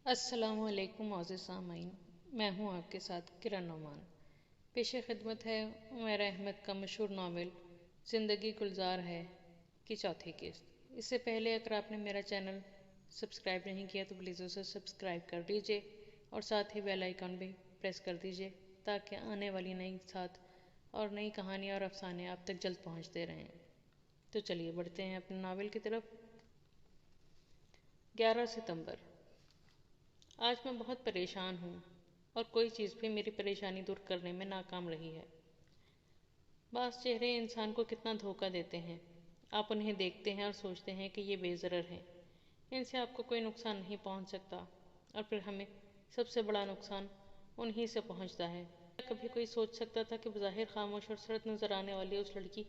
السلام علیکم معزز سامعین، میں ہوں آپ کے ساتھ کرن نعمان۔ پیش خدمت ہے عمیر احمد کا مشہور ناول زندگی گلزار ہے کی چوتھی قسط۔ اس سے پہلے اگر آپ نے میرا چینل سبسکرائب نہیں کیا تو پلیز اسے سبسکرائب کر دیجیے اور ساتھ ہی بیل آئیکن بھی پریس کر دیجیے تاکہ آنے والی نئی ساتھ اور نئی کہانیاں اور افسانے آپ تک جلد پہنچتے رہیں۔ تو چلیے بڑھتے ہیں اپنے ناول کی طرف۔ 11 ستمبر۔ آج میں بہت پریشان ہوں اور کوئی چیز بھی میری پریشانی دور کرنے میں ناکام رہی ہے۔ بعض چہرے انسان کو کتنا دھوکہ دیتے ہیں۔ آپ انہیں دیکھتے ہیں اور سوچتے ہیں کہ یہ بے ضرر ہیں، ان سے آپ کو کوئی نقصان نہیں پہنچ سکتا، اور پھر ہمیں سب سے بڑا نقصان انہی سے پہنچتا ہے۔ کیا کبھی کوئی سوچ سکتا تھا کہ بظاہر خاموش اور سرد نظر آنے والی اس لڑکی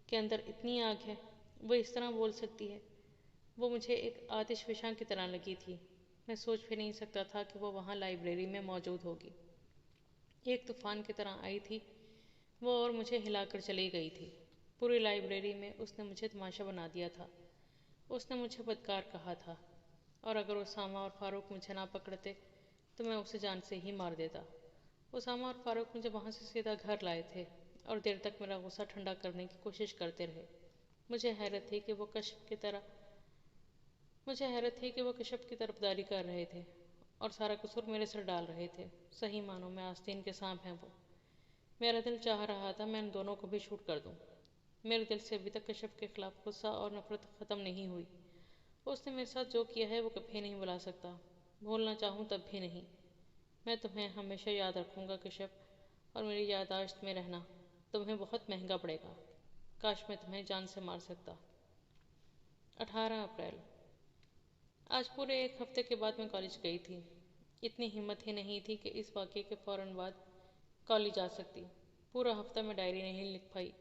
کے اندر اتنی آگ ہے؟ وہ اس طرح بول سکتی ہے۔ وہ مجھے ایک آتش فشاں کی طرح لگی تھی۔ میں سوچ بھی نہیں سکتا تھا کہ وہ وہاں لائبریری میں موجود ہوگی۔ ایک طوفان کی طرح آئی تھی وہ اور مجھے ہلا کر چلی گئی تھی۔ پوری لائبریری میں اس نے مجھے تماشا بنا دیا تھا۔ اس نے مجھے بدکار کہا تھا، اور اگر اسامہ اور فاروق مجھے نہ پکڑتے تو میں اسے جان سے ہی مار دیتا۔ اسامہ اور فاروق مجھے وہاں سے سیدھا گھر لائے تھے اور دیر تک میرا غصہ ٹھنڈا کرنے کی کوشش کرتے رہے۔ مجھے حیرت تھی کہ وہ کشف کی طرفداری کر رہے تھے اور سارا قصور میرے سر ڈال رہے تھے۔ صحیح معنوں میں آستین کے سانپ ہیں وہ۔ میرا دل چاہ رہا تھا میں ان دونوں کو بھی شوٹ کر دوں۔ میرے دل سے ابھی تک کشف کے خلاف غصہ اور نفرت ختم نہیں ہوئی۔ اس نے میرے ساتھ جو کیا ہے وہ کبھی نہیں بھلا سکتا، بھولنا چاہوں تب بھی نہیں۔ میں تمہیں ہمیشہ یاد رکھوں گا کشف، اور میری یادداشت میں رہنا تمہیں بہت مہنگا پڑے گا۔ کاش میں تمہیں جان سے مار سکتا۔ 18 اپریل۔ آج پورے ایک ہفتے کے بعد میں کالج گئی تھی۔ اتنی ہمت ہی نہیں تھی کہ اس واقعے کے فوراً بعد کالج آ سکتی۔ پورا ہفتہ میں ڈائری نہیں لکھ پائی۔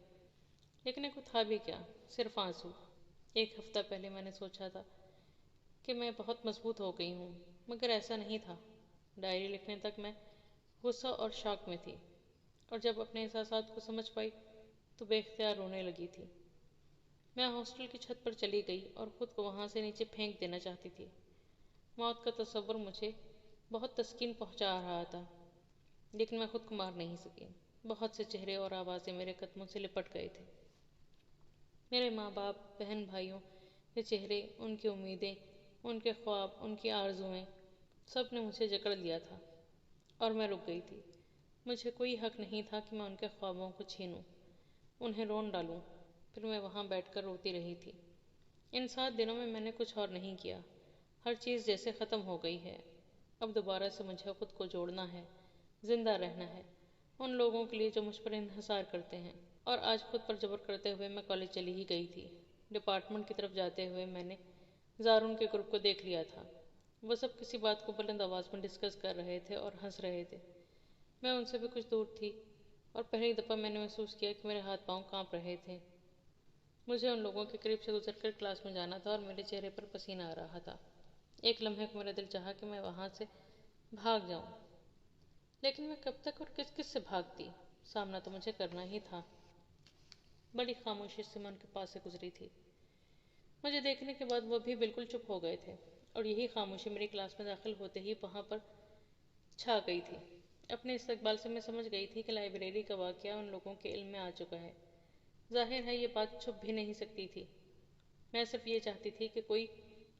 لکھنے کو تھا بھی کیا، صرف آنسو۔ ایک ہفتہ پہلے میں نے سوچا تھا کہ میں بہت مضبوط ہو گئی ہوں، مگر ایسا نہیں تھا۔ ڈائری لکھنے تک میں غصہ اور شاک میں تھی، اور جب اپنے احساسات کو سمجھ پائی تو بے اختیار رونے لگی تھی۔ میں ہاسٹل کی چھت پر چلی گئی اور خود کو وہاں سے نیچے پھینک دینا چاہتی تھی۔ موت کا تصور مجھے بہت تسکین پہنچا رہا تھا، لیکن میں خود کو مار نہیں سکی۔ بہت سے چہرے اور آوازیں میرے قدموں سے لپٹ گئے تھے۔ میرے ماں باپ، بہن بھائیوں کے چہرے، ان کی امیدیں، ان کے خواب، ان کی آرزوئیں، سب نے مجھے جکڑ لیا تھا، اور میں رک گئی تھی۔ مجھے کوئی حق نہیں تھا کہ میں ان کے خوابوں کو چھینوں، انہیں رون ڈالوں۔ پھر میں وہاں بیٹھ کر روتی رہی تھی۔ ان 7 دنوں میں نے کچھ اور نہیں کیا۔ ہر چیز جیسے ختم ہو گئی ہے۔ اب دوبارہ سے مجھے خود کو جوڑنا ہے، زندہ رہنا ہے ان لوگوں کے لیے جو مجھ پر انحصار کرتے ہیں۔ اور آج خود پر جبر کرتے ہوئے میں کالج چلی ہی گئی تھی۔ ڈپارٹمنٹ کی طرف جاتے ہوئے میں نے زارون کے گروپ کو دیکھ لیا تھا۔ وہ سب کسی بات کو بلند آواز میں ڈسکس کر رہے تھے اور ہنس رہے تھے۔ میں ان سے بھی کچھ دور تھی، اور پہلی دفعہ میں نے محسوس کیا کہ میرے ہاتھ پاؤں کانپ رہے تھے۔ مجھے ان لوگوں کے قریب سے گزر کر کلاس میں جانا تھا اور میرے چہرے پر پسینہ آ رہا تھا۔ ایک لمحے کو میرا دل چاہا کہ میں وہاں سے بھاگ جاؤں، لیکن میں کب تک اور کس کس سے بھاگتی؟ سامنا تو مجھے کرنا ہی تھا۔ بڑی خاموشی سے میں ان کے پاس سے گزری تھی۔ مجھے دیکھنے کے بعد وہ بھی بالکل چپ ہو گئے تھے، اور یہی خاموشی میری کلاس میں داخل ہوتے ہی وہاں پر چھا گئی تھی۔ اپنے استقبال سے میں سمجھ گئی تھی کہ لائبریری کا واقعہ ان لوگوں کے علم میں آ چکا ہے۔ ظاہر ہے یہ بات چھپ بھی نہیں سکتی تھی۔ میں صرف یہ چاہتی تھی کہ کوئی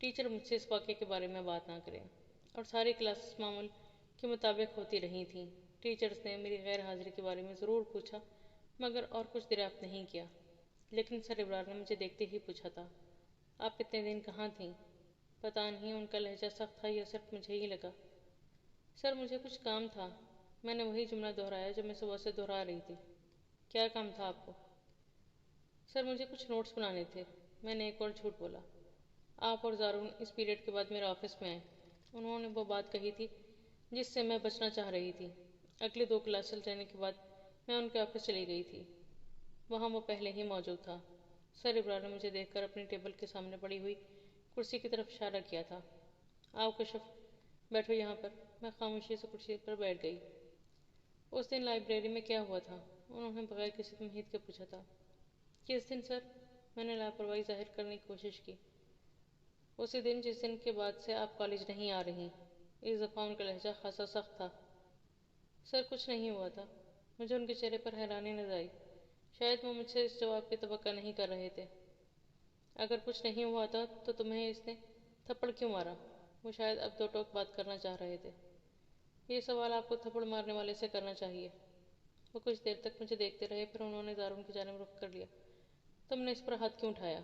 ٹیچر مجھ سے اس واقعے کے بارے میں بات نہ کرے، اور ساری کلاسز معمول کے مطابق ہوتی رہی تھیں۔ ٹیچرز نے میری غیر حاضری کے بارے میں ضرور پوچھا، مگر اور کچھ دریافت نہیں کیا۔ لیکن سر ابرار نے مجھے دیکھتے ہی پوچھا تھا، آپ اتنے دن کہاں تھیں؟ پتہ نہیں ان کا لہجہ سخت تھا یا صرف مجھے ہی لگا۔ سر مجھے کچھ کام تھا۔ میں نے وہی جملہ دہرایا جو میں صبح سے دہرا رہی تھی۔ کیا کام تھا آپ کو؟ سر مجھے کچھ نوٹس بنانے تھے۔ میں نے ایک اور جھوٹ بولا۔ آپ اور زارون اس پیریڈ کے بعد میرے آفس میں آئے۔ انہوں نے وہ بات کہی تھی جس سے میں بچنا چاہ رہی تھی۔ اگلی 2 کلاس چل جانے کے بعد میں ان کے آفس چلی گئی تھی۔ وہاں وہ پہلے ہی موجود تھا۔ سر ابرار نے مجھے دیکھ کر اپنی ٹیبل کے سامنے پڑی ہوئی کرسی کی طرف اشارہ کیا تھا۔ آؤ کشف، بیٹھو یہاں پر۔ میں خاموشی سے کرسی پر بیٹھ گئی۔ اس دن لائبریری میں کیا ہوا تھا؟ انہوں نے بغیر کسی تمہید کے پوچھا تھا۔ کس دن سر؟ میں نے لاپرواہی ظاہر کرنے کی کوشش کی۔ اسی دن جس دن کے بعد سے آپ کالج نہیں آ رہی۔ اس دفعہ ان کا لہجہ خاصا سخت تھا۔ سر کچھ نہیں ہوا تھا۔ مجھے ان کے چہرے پر حیرانی نظر آئی۔ شاید وہ مجھ سے اس جواب کی توقع نہیں کر رہے تھے۔ اگر کچھ نہیں ہوا تھا تو تمہیں اس نے تھپڑ کیوں مارا؟ وہ شاید اب دو ٹوک بات کرنا چاہ رہے تھے۔ یہ سوال آپ کو تھپڑ مارنے والے سے کرنا چاہیے۔ وہ کچھ دیر تک مجھے دیکھتے رہے، پھر انہوں نے دارون کی جانب رخ کر لیا۔ تم نے اس پر ہاتھ کیوں اٹھایا؟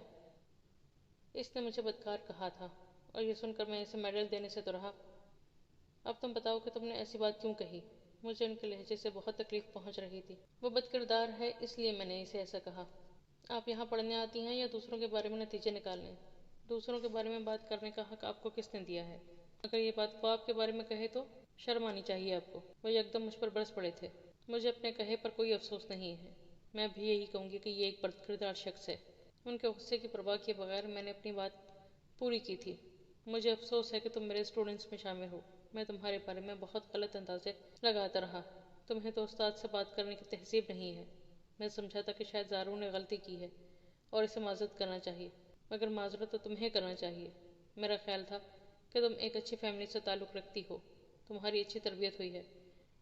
اس نے مجھے بدکار کہا تھا، اور یہ سن کر میں اسے میڈل دینے سے تو رہا۔ اب تم بتاؤ کہ تم نے ایسی بات کیوں کہی؟ مجھے ان کے لہجے سے بہت تکلیف پہنچ رہی تھی۔ وہ بد کردار ہے، اس لیے میں نے اسے ایسا کہا۔ آپ یہاں پڑھنے آتی ہیں یا دوسروں کے بارے میں نتیجے نکالنے؟ دوسروں کے بارے میں بات کرنے کا حق آپ کو کس نے دیا ہے؟ اگر یہ بات وہ آپ کے بارے میں کہے تو شرم آنی چاہیے آپ کو۔ وہ یکدم مجھ پر برس پڑے تھے۔ مجھے اپنے کہے پر کوئی افسوس نہیں ہے۔ میں بھی یہی کہوں گی کہ یہ ایک بد کردار شخص ہے۔ ان کے غصے کی پرواہ کیے بغیر میں نے اپنی بات پوری کی تھی۔ مجھے افسوس ہے کہ تم میرے اسٹوڈنٹس میں شامل ہو۔ میں تمہارے بارے میں بہت غلط اندازے لگاتا رہا۔ تمہیں تو استاد سے بات کرنے کی تہذیب نہیں ہے۔ میں سمجھا تھا کہ شاید زارو نے غلطی کی ہے اور اسے معذرت کرنا چاہیے، مگر معذرت تو تمہیں کرنا چاہیے۔ میرا خیال تھا کہ تم ایک اچھی فیملی سے تعلق رکھتی ہو، تمہاری اچھی تربیت ہوئی ہے،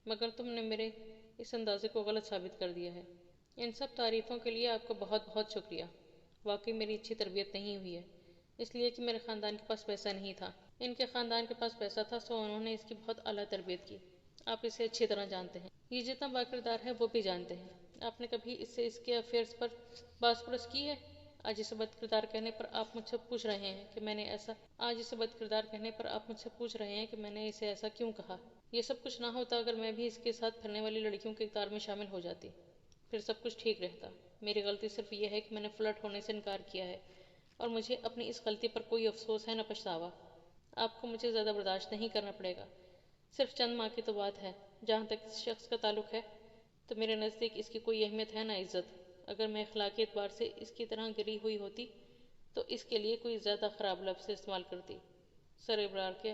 مگر تم نے میرے اس اندازے کو غلط ثابت کر دیا ہے۔ ان سب تعریفوں کے لیے آپ کا بہت بہت شکریہ۔ واقعی میری اچھی تربیت نہیں ہوئی ہے، اس لیے کہ میرے خاندان کے پاس پیسہ نہیں تھا۔ ان کے خاندان کے پاس پیسہ تھا، سو انہوں نے اس کی بہت اعلیٰ تربیت کی۔ آپ اسے اچھی طرح جانتے ہیں۔ یہ جتنا باکردار ہے وہ بھی جانتے ہیں۔ آپ نے کبھی اس سے اس کے افیئرز پر باس پرس کی ہے؟ آج اسے بد کردار کہنے پر آپ مجھ سے پوچھ رہے ہیں کہ میں نے اسے ایسا کیوں کہا؟ یہ سب کچھ نہ ہوتا اگر میں بھی اس کے ساتھ پھرنے والی لڑکیوں کے اقدار میں شامل ہو جاتی، پھر سب کچھ ٹھیک رہتا۔ میری غلطی صرف یہ ہے کہ میں نے فلرٹ ہونے سے انکار کیا ہے، اور مجھے اپنی اس غلطی پر کوئی افسوس ہے نہ پچھتاوا۔ آپ کو مجھے زیادہ برداشت نہیں کرنا پڑے گا۔ صرف چند ماہ کی تو بات ہے۔ جہاں تک اس شخص کا تعلق ہے تو میرے نزدیک اس کی کوئی اہمیت ہے نہ عزت۔ اگر میں اخلاقی اعتبار سے اس کی طرح گری ہوئی ہوتی تو اس کے لیے کوئی زیادہ خراب لفظ استعمال کرتی۔ سر ابرار کے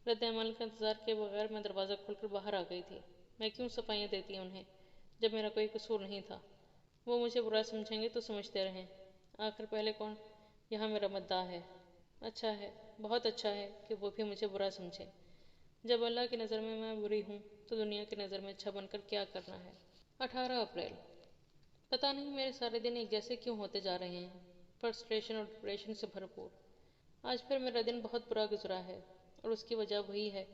رد عمل کا انتظار کیے بغیر میں دروازہ کھول کر باہر آ گئی تھی۔ میں کیوں صفائیاں دیتی انہیں جب میرا کوئی قصور نہیں تھا؟ وہ مجھے برا سمجھیں گے تو سمجھتے رہیں، آخر پہلے کون یہاں میرا مداح ہے۔ اچھا ہے، بہت اچھا ہے کہ وہ بھی مجھے برا سمجھیں۔ جب اللہ کی نظر میں بری ہوں تو دنیا کی نظر میں اچھا بن کر کیا کرنا ہے۔ 18 اپریل۔ پتہ نہیں میرے سارے دن ایک جیسے کیوں ہوتے جا رہے ہیں، فرسٹریشن اور ڈپریشن سے بھرپور۔ آج پھر میرا دن بہت برا گزرا ہے، اور اس کی وجہ وہی ہے۔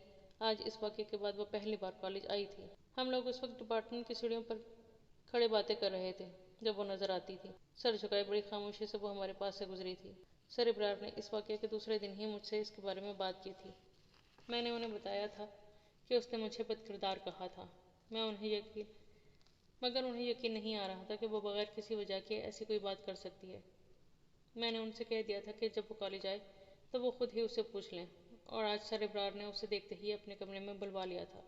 آج اس واقعے کے بعد وہ پہلی بار کالج آئی تھی۔ ہم لوگ اس وقت ڈپارٹمنٹ کی سیڑھیوں پر کھڑے باتیں کر رہے تھے جب وہ نظر آتی تھی۔ سر جھکائے بڑی خاموشی سے وہ ہمارے پاس سے گزری تھی۔ سر ابرار نے اس واقعے کے دوسرے دن ہی مجھ سے اس کے بارے میں بات کی تھی۔ میں نے انہیں بتایا تھا کہ اس نے مجھے بد کردار کہا تھا، مگر انہیں یقین نہیں آ رہا تھا کہ وہ بغیر کسی وجہ کے ایسی کوئی بات کر سکتی ہے۔ میں نے ان سے کہہ دیا تھا کہ جب وہ کالج آئے تو وہ خود ہی اسے پوچھ لیں، اور آج سر ابرار نے اسے دیکھتے ہی اپنے کمرے میں بلوا لیا تھا۔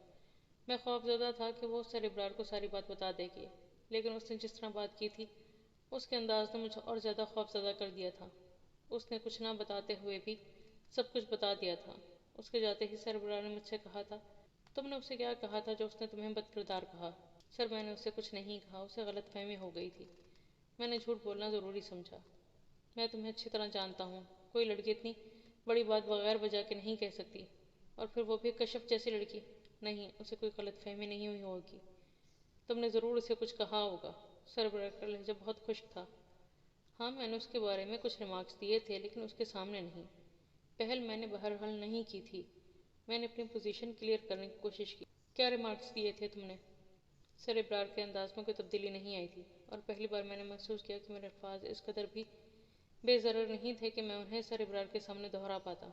میں خوف زدہ تھا کہ وہ سر ابرار کو ساری بات بتا دے گی، لیکن اس نے جس طرح بات کی تھی اس کے انداز نے مجھے اور زیادہ خوف زدہ کر دیا تھا۔ اس نے کچھ نہ بتاتے ہوئے بھی سب کچھ بتا دیا تھا۔ اس کے جاتے ہی سر ابرار نے مجھ سے کہا تھا، تم نے اسے کیا کہا تھا جو اس نے تمہیں بد کردار کہا؟ سر میں نے اسے کچھ نہیں کہا، اسے غلط فہمی ہو گئی تھی۔ میں نے جھوٹ بولنا ضروری سمجھا۔ میں تمہیں اچھی طرح جانتا ہوں، کوئی لڑکی اتنی بڑی بات بغیر وجہ کے نہیں کہہ سکتی، اور پھر وہ بھی کشف جیسی لڑکی۔ نہیں، اسے کوئی غلط فہمی نہیں ہوئی ہوگی، تم نے ضرور اسے کچھ کہا ہوگا۔ سر ابرار کا لہجہ بہت خشک تھا۔ ہاں، میں نے اس کے بارے میں کچھ ریمارکس دیے تھے، لیکن اس کے سامنے نہیں۔ پہل میں نے بہرحال نہیں کی تھی۔ میں نے اپنی پوزیشن کلیئر کرنے کی کوشش کی۔ کیا ریمارکس دیے تھے تم نے؟ سر ابرار کے انداز میں کوئی تبدیلی نہیں آئی تھی، اور پہلی بار میں نے محسوس کیا کہ میرے الفاظ اس قدر بھی بے ضرر نہیں تھے کہ میں انہیں سر ابرار کے سامنے دہرا پاتا۔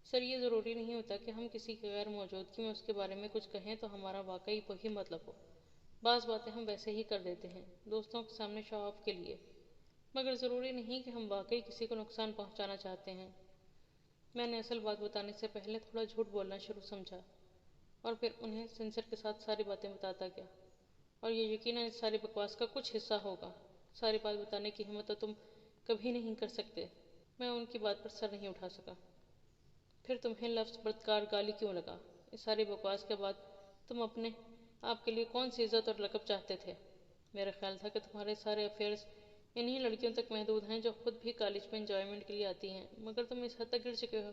سر، یہ ضروری نہیں ہوتا کہ ہم کسی کی غیر موجودگی میں اس کے بارے میں کچھ کہیں تو ہمارا واقعی وہی مطلب ہو۔ بعض باتیں ہم ویسے ہی کر دیتے ہیں، دوستوں کے سامنے شو آف کے لیے، مگر ضروری نہیں کہ ہم واقعی کسی کو نقصان پہنچانا چاہتے ہیں۔ میں نے اصل بات بتانے سے پہلے تھوڑا جھوٹ بولنا شروع سمجھا، اور پھر انہیں سنسر کے ساتھ ساری باتیں بتاتا گیا، اور یہ یقیناً اس ساری بکواس کا کچھ حصہ ہوگا۔ ساری بات بتانے کی ہمت تو تم کبھی نہیں کر سکتے۔ میں ان کی بات پر سر نہیں اٹھا سکا۔ پھر تمہیں لفظ بدکار گالی کیوں لگا؟ اس ساری بکواس کے بعد تم اپنے آپ کے لیے کون سی عزت اور لقب چاہتے تھے؟ میرا خیال تھا کہ تمہارے سارے افیئرز انہی لڑکیوں تک محدود ہیں جو خود بھی کالج میں انجوائمنٹ کے لیے آتی ہیں، مگر تم اس حد تک گر چکے ہو،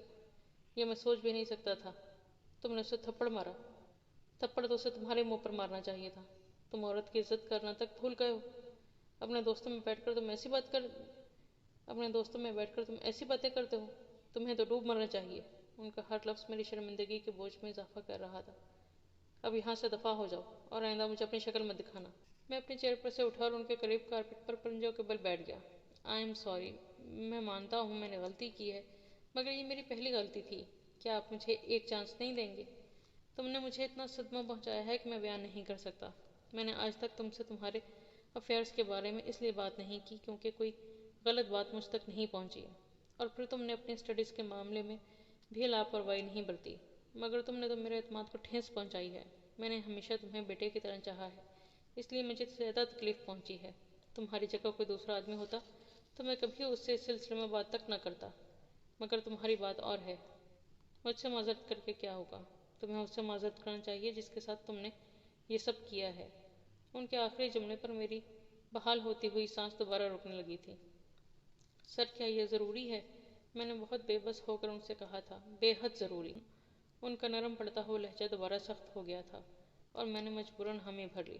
یہ میں سوچ بھی نہیں سکتا تھا۔ تم نے اسے تھپڑ مارا؟ تھپڑ تو اسے تمہارے منہ پر مارنا چاہیے تھا۔ تم عورت کی عزت کرنا تک بھول گئے ہو۔ اپنے دوستوں میں بیٹھ کر تم ایسی باتیں کرتے ہو۔ تمہیں تو ڈوب مرنا چاہیے۔ ان کا ہر لفظ میری شرمندگی کے بوجھ میں اضافہ کر رہا تھا۔ اب یہاں سے دفع ہو جاؤ اور آئندہ مجھے اپنی شکل مت دکھانا۔ میں اپنی چیئر پر سے اٹھا اور ان کے قریب کارپٹ پر پنجوں کے بل بیٹھ گیا۔ آئی ایم سوری، میں مانتا ہوں میں نے غلطی کی ہے، مگر یہ میری پہلی غلطی تھی۔ کیا آپ مجھے ایک چانس نہیں دیں گے؟ تم نے مجھے اتنا صدمہ پہنچایا ہے کہ میں بیان نہیں کر سکتا۔ میں نے آج تک تم سے تمہارے افیئرز کے بارے میں اس لیے بات نہیں کی کیونکہ کوئی غلط بات مجھ تک نہیں پہنچی، اور پھر تم نے اپنی اسٹڈیز کے معاملے میں بھی لاپرواہی نہیں برتی، مگر تم نے تو میرے اعتماد کو ٹھیس پہنچائی ہے۔ میں نے ہمیشہ تمہیں بیٹے کی طرح چاہا ہے، اس لیے مجھے زیادہ تکلیف پہنچی ہے۔ تمہاری جگہ کوئی دوسرا آدمی ہوتا تو میں کبھی اس سے اس سلسلے میں بات تک نہ کرتا، مگر تمہاری بات اور ہے۔ مجھ سے معذرت کر کے کیا ہوگا؟ تمہیں اس سے معذرت کرنا چاہیے جس کے ساتھ تم نے یہ سب کیا ہے۔ ان کے آخری جملے پر میری بحال ہوتی ہوئی سانس دوبارہ رکنے لگی تھی۔ سر، کیا یہ ضروری ہے؟ میں نے بہت بے بس ہو کر ان سے کہا تھا۔ بے حد ضروری۔ ان کا نرم پڑتا ہوا لہجہ دوبارہ سخت ہو گیا تھا اور میں نے مجبوراً حامی بھر لی۔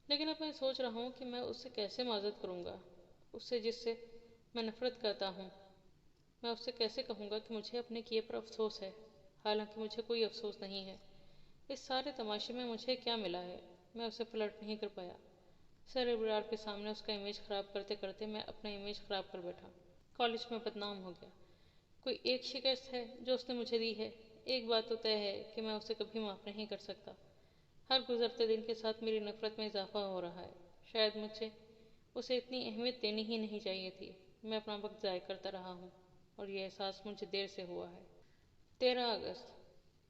لیکن اب میں سوچ رہا ہوں کہ میں اس سے کیسے معذرت کروں گا، اس سے جس سے میں نفرت کرتا ہوں۔ میں اس سے کیسے کہوں گا کہ مجھے اپنے کیے پر افسوس ہے، حالانکہ مجھے کوئی افسوس نہیں ہے۔ اس سارے تماشے میں مجھے کیا ملا ہے؟ میں اسے فلرٹ نہیں کر پایا۔ سر ابرار کے سامنے اس کا امیج خراب کرتے کرتے میں اپنا امیج خراب کر بیٹھا۔ کالج میں بدنام ہو گیا۔ کوئی ایک شکست ہے جو اس نے مجھے دی ہے۔ ایک بات تو طے ہے کہ میں اسے کبھی معاف نہیں کر سکتا۔ ہر گزرتے دن کے ساتھ میری نفرت میں اضافہ ہو رہا ہے۔ شاید مجھے اسے اتنی اہمیت دینی ہی نہیں چاہیے تھی۔ میں اپنا وقت ضائع کرتا رہا ہوں اور یہ احساس مجھے دیر سے ہوا ہے۔ 13 اگست۔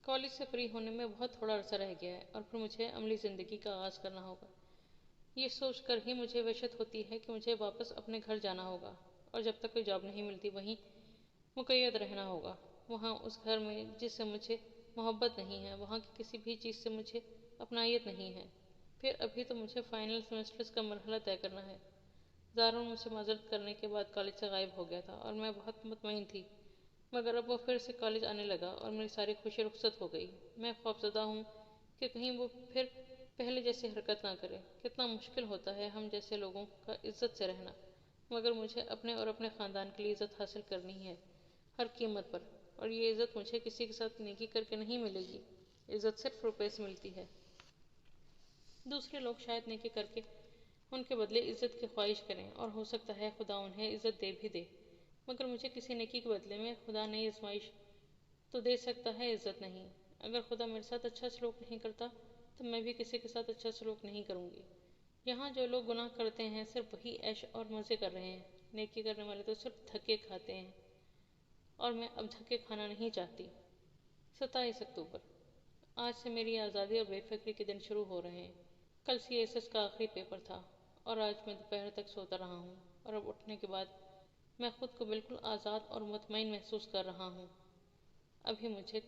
کالج سے فری ہونے میں بہت تھوڑا عرصہ رہ گیا ہے اور پھر مجھے عملی زندگی کا آغاز کرنا ہوگا۔ یہ سوچ کر ہی مجھے وحشت ہوتی ہے کہ مجھے واپس اپنے گھر جانا ہوگا اور جب تک کوئی جاب نہیں ملتی وہیں مقید رہنا ہوگا، وہاں اس گھر میں جس سے مجھے محبت نہیں ہے، وہاں کی کسی بھی چیز سے مجھے اپنائیت نہیں ہے۔ پھر ابھی تو مجھے فائنل سیمسٹرز کا مرحلہ طے کرنا ہے۔ زارون مجھ سے معذرت کرنے کے بعد کالج سے غائب ہو گیا تھا اور میں بہت مطمئن تھی، مگر اب وہ پھر سے کالج آنے لگا اور میری ساری خوشی رخصت ہو گئی۔ میں خوفزدہ ہوں کہ کہیں وہ پھر پہلے جیسی حرکت نہ کرے۔ کتنا مشکل ہوتا ہے ہم جیسے لوگوں کا عزت سے رہنا، مگر مجھے اپنے اور اپنے خاندان کے لیے عزت حاصل کرنی ہے، ہر قیمت پر، اور یہ عزت مجھے کسی کے ساتھ نیکی کر کے نہیں ملے گی۔ عزت صرف روپے سے ملتی ہے۔ دوسرے لوگ شاید نیکی کر کے ان کے بدلے عزت کی خواہش کریں اور ہو سکتا ہے خدا انہیں عزت دے بھی دے، مگر مجھے کسی نیکی کے بدلے میں خدا نئی آزمائش تو دے سکتا ہے، عزت نہیں۔ اگر خدا میرے ساتھ اچھا سلوک نہیں کرتا تو میں بھی کسی کے ساتھ اچھا سلوک نہیں کروں گی۔ یہاں جو لوگ گناہ کرتے ہیں صرف وہی عیش اور مزے کر رہے ہیں، نیکی کرنے والے تو صرف دھکے کھاتے ہیں، اور میں اب دھکے کھانا نہیں چاہتی۔ 27 اکتوبر۔ آج سے میری آزادی اور بے فکری کے دن شروع ہو رہے ہیں۔ کل CSS کا آخری پیپر تھا اور آج میں دوپہر تک سوتا رہا ہوں، اور اب اٹھنے کے بعد میں خود کو بالکل آزاد اور مطمئن محسوس کر رہا ہوں۔ ابھی مجھے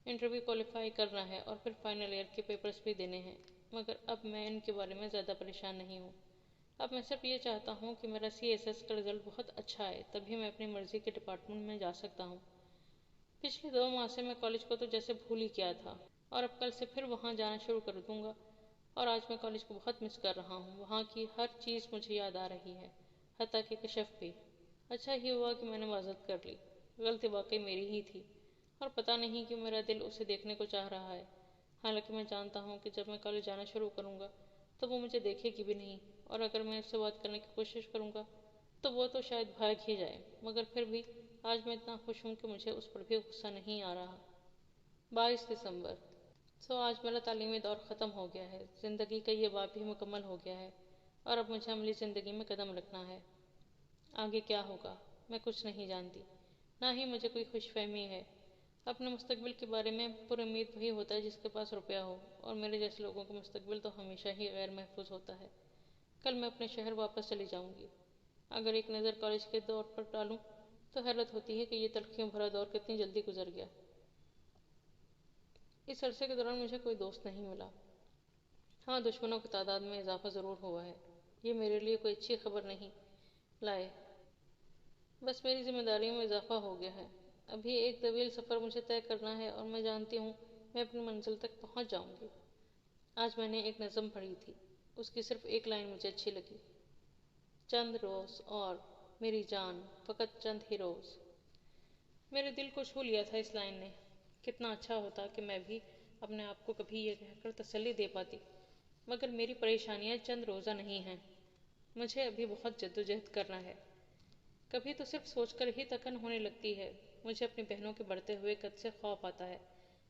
انٹرویو کوالیفائی کرنا ہے اور پھر فائنل ایئر کے پیپرز بھی دینے ہیں، مگر اب میں ان کے بارے میں زیادہ پریشان نہیں ہوں۔ اب میں صرف یہ چاہتا ہوں کہ میرا CSS کا رزلٹ بہت اچھا آئے، تبھی میں اپنی مرضی کے ڈپارٹمنٹ میں جا سکتا ہوں۔ پچھلے 2 ماہ سے میں کالج کو تو جیسے بھول ہی کیا تھا، اور اب کل سے پھر وہاں جانا شروع کر دوں گا، اور آج میں کالج کو بہت مس کر رہا ہوں۔ وہاں کی ہر چیز مجھے یاد آ رہی ہے، حتیٰ کہ کشف بھی۔ اچھا ہی ہوا کہ میں نے معذرت کر لی۔ غلطی واقعی میری ہی تھی، اور پتہ نہیں کیوں میرا دل اسے دیکھنے کو چاہ رہا ہے، حالانکہ میں جانتا ہوں کہ جب میں کالج جانا شروع کروں گا تو وہ مجھے دیکھے گی بھی نہیں، اور اگر میں اس سے بات کرنے کی کوشش کروں گا تو وہ تو شاید بھاگ ہی جائے، مگر پھر بھی آج میں اتنا خوش ہوں کہ مجھے اس پر بھی غصہ نہیں آ رہا۔ 22 دسمبر۔ آج میرا تعلیمی دور ختم ہو گیا ہے، زندگی کا یہ باب بھی مکمل ہو گیا ہے، اور اب مجھے عملی زندگی میں قدم رکھنا ہے۔ آگے کیا ہوگا میں کچھ نہیں جانتی، نہ ہی مجھے کوئی خوش فہمی ہے۔ اپنے مستقبل کے بارے میں پر امید وہی ہوتا ہے جس کے پاس روپیہ ہو، اور میرے جیسے لوگوں کا مستقبل تو ہمیشہ ہی غیر محفوظ ہوتا ہے۔ کل میں اپنے شہر واپس چلی جاؤں گی۔ اگر ایک نظر کالج کے دور پر ڈالوں تو حیرت ہوتی ہے کہ یہ تلخیوں بھرا دور کتنی جلدی گزر گیا۔ اس عرصے کے دوران مجھے کوئی دوست نہیں ملا۔ ہاں، دشمنوں کی تعداد میں اضافہ ضرور ہوا ہے۔ یہ میرے لیے کوئی اچھی خبر نہیں لائے، بس میری ذمہ داریوں میں اضافہ ہو گیا ہے۔ ابھی ایک طویل سفر مجھے طے کرنا ہے اور میں جانتی ہوں میں اپنی منزل تک پہنچ جاؤں گی۔ آج میں نے ایک نظم پڑھی تھی، اس کی صرف ایک لائن مجھے اچھی لگی، چند روز اور میری جان فقط چند ہی روز۔ میرے دل کو چھو لیا تھا اس لائن نے۔ کتنا اچھا ہوتا کہ میں بھی اپنے آپ کو کبھی یہ کہہ کر تسلی دے پاتی، مگر میری پریشانیاں چند روزہ نہیں ہیں، مجھے ابھی بہت جدوجہد کرنا ہے۔ کبھی تو صرف سوچ کر ہی تکن ہونے لگتی ہے۔ مجھے اپنی بہنوں کے بڑھتے ہوئے قد سے خوف آتا ہے۔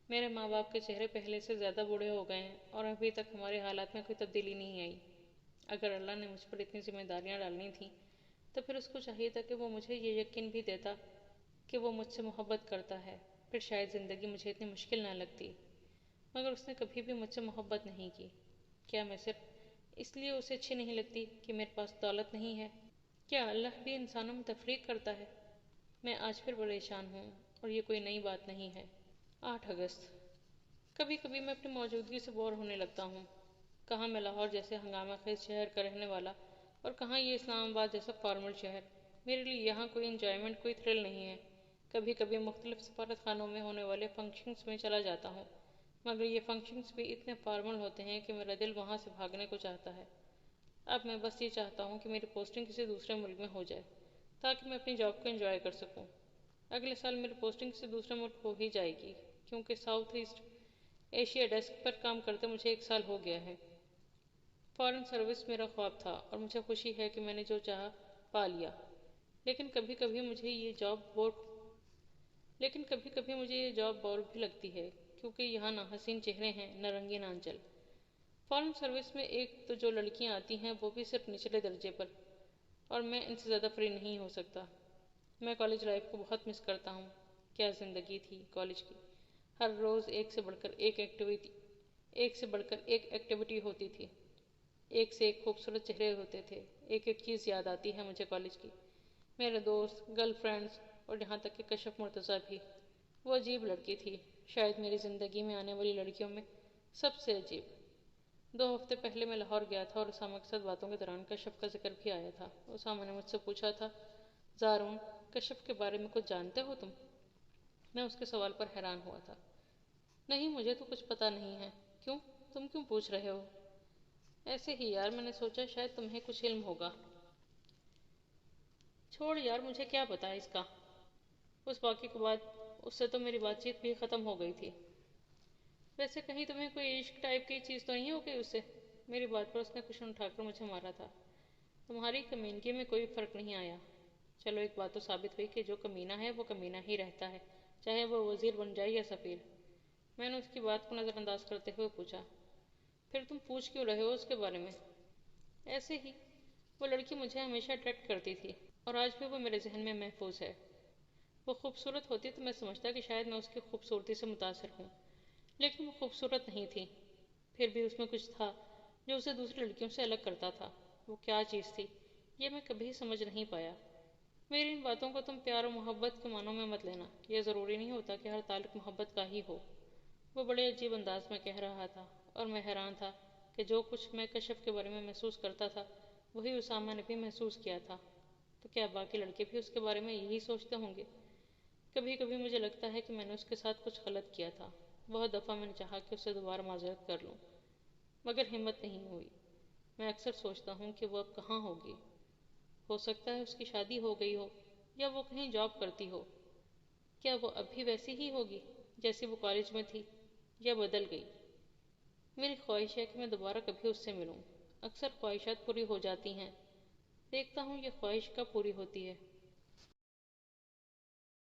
میرے ماں باپ کے چہرے پہلے سے زیادہ بوڑھے ہو گئے ہیں اور ابھی تک ہمارے حالات میں کوئی تبدیلی نہیں آئی۔ اگر اللہ نے مجھ پر اتنی ذمہ داریاں ڈالنی تھیں تو پھر اس کو چاہیے تھا کہ وہ مجھے یہ یقین بھی دیتا کہ وہ مجھ سے محبت کرتا ہے، پھر شاید زندگی مجھے اتنی مشکل نہ لگتی، مگر اس نے کبھی بھی مجھ سے محبت نہیں کی۔ کیا میں صرف اس لیے اسے اچھی نہیں لگتی کہ میرے پاس دولت نہیں ہے؟ کیا اللہ بھی انسانوں میں تفریق کرتا ہے؟ میں آج پھر پریشان ہوں اور یہ کوئی نئی بات نہیں ہے۔ 8 اگست۔ کبھی کبھی میں اپنی موجودگی سے بور ہونے لگتا ہوں۔ کہاں میں لاہور جیسے ہنگامہ خیز شہر کا رہنے والا اور کہاں یہ اسلام آباد جیسا فارمل شہر۔ میرے لیے یہاں کوئی انجوائمنٹ، کوئی تھرل نہیں ہے۔ کبھی کبھی مختلف سفارت خانوں میں ہونے والے فنکشنز میں چلا جاتا ہوں، مگر یہ فنکشنز بھی اتنے فارمل ہوتے ہیں کہ میرا دل وہاں سے بھاگنے کو چاہتا ہے۔ اب میں بس یہ چاہتا ہوں کہ میری پوسٹنگ کسی دوسرے ملک میں ہو جائے تاکہ میں اپنی جاب کو انجوائے کر سکوں۔ اگلے سال میری پوسٹنگ کسی دوسرے ملک ہو ہی جائے گی، کیونکہ ساؤتھ ایسٹ ایشیا ڈیسک پر کام کرتے مجھے 1 سال ہو گیا ہے۔ فارن سروس میرا خواب تھا اور مجھے خوشی ہے کہ میں نے جو چاہا پا لیا، لیکن کبھی کبھی مجھے یہ جاب بور بھی لگتی ہے، کیونکہ یہاں نہ حسین چہرے ہیں نہ رنگین آنچل۔ فارن سروس میں ایک تو جو لڑکیاں آتی ہیں وہ بھی صرف نچلے درجے پر، اور میں ان سے زیادہ فری نہیں ہو سکتا۔ میں کالج لائف کو بہت مس کرتا ہوں۔ کیا زندگی تھی کالج کی! ہر روز ایک سے بڑھ کر ایک ایکٹیویٹی ہوتی تھی، ایک سے ایک خوبصورت چہرے ہوتے تھے۔ ایک ایک چیز یاد آتی ہے مجھے کالج کی، میرے دوست، گرل فرینڈز اور یہاں تک کہ کشف مرتضیٰ بھی۔ وہ عجیب لڑکی تھی، شاید میری زندگی میں آنے والی لڑکیوں میں سب سے عجیب۔ 2 ہفتے پہلے میں لاہور گیا تھا اور اسامہ کے ساتھ باتوں کے دوران کشف کا ذکر بھی آیا تھا۔ اسامہ نے مجھ سے پوچھا تھا، زارون، کشف کے بارے میں کچھ جانتے ہو تم؟ میں اس کے سوال پر حیران ہوا تھا۔ نہیں، مجھے تو کچھ پتہ نہیں ہے۔ کیوں؟ تم کیوں پوچھ رہے ہو؟ ایسے ہی یار، میں نے سوچا شاید تمہیں کچھ علم ہوگا۔ چھوڑ یار، مجھے کیا پتا اس کا۔ اس واقعے کے بعد اس سے تو میری بات چیت بھی ختم ہو گئی تھی۔ ویسے کہیں تمہیں کوئی عشق ٹائپ کی چیز تو نہیں ہو گئی اس سے؟ میری بات پر اس نے کشن اٹھا کر مجھے مارا تھا۔ تمہاری کمینگی میں کوئی فرق نہیں آیا۔ چلو ایک بات تو ثابت ہوئی کہ جو کمینہ ہے وہ کمینہ ہی رہتا ہے، چاہے وہ وزیر بن جائے یا سفیر۔ میں نے اس کی بات کو نظر انداز کرتے ہوئے پوچھا، پھر تم پوچھ کیوں رہے ہو اس کے بارے میں؟ ایسے ہی، وہ لڑکی مجھے ہمیشہ اٹریکٹ کرتی تھی اور آج بھی وہ میرے ذہن میں محفوظ ہے۔ وہ خوبصورت ہوتی تو میں سمجھتا کہ شاید میں اس کی خوبصورتی سے متاثر ہوں، لیکن وہ خوبصورت نہیں تھی۔ پھر بھی اس میں کچھ تھا جو اسے دوسری لڑکیوں سے الگ کرتا تھا۔ وہ کیا چیز تھی یہ میں کبھی سمجھ نہیں پایا۔ میری ان باتوں کو تم پیار و محبت کے معنوں میں مت لینا، یہ ضروری نہیں ہوتا کہ ہر تعلق محبت کا ہی ہو۔ وہ بڑے عجیب انداز میں کہہ رہا تھا اور میں حیران تھا کہ جو کچھ میں کشف کے بارے میں محسوس کرتا تھا وہی اسامہ نے بھی محسوس کیا تھا۔ تو کیا باقی لڑکے بھی اس کے بارے میں یہی سوچتے ہوں گے؟ کبھی کبھی مجھے لگتا ہے کہ میں نے اس کے ساتھ کچھ غلط کیا تھا۔ بہت دفعہ میں نے چاہا کہ اس سے دوبارہ معذرت کر لوں، مگر ہمت نہیں ہوئی۔ میں اکثر سوچتا ہوں کہ وہ اب کہاں ہوگی۔ ہو سکتا ہے اس کی شادی ہو گئی ہو یا وہ کہیں جاب کرتی ہو۔ کیا وہ اب بھی ویسی ہی ہوگی جیسی وہ کالج میں تھی، یا بدل گئی؟ میری خواہش ہے کہ میں دوبارہ کبھی اس سے ملوں۔ اکثر خواہشات پوری ہو جاتی ہیں، دیکھتا ہوں یہ خواہش کب پوری ہوتی ہے۔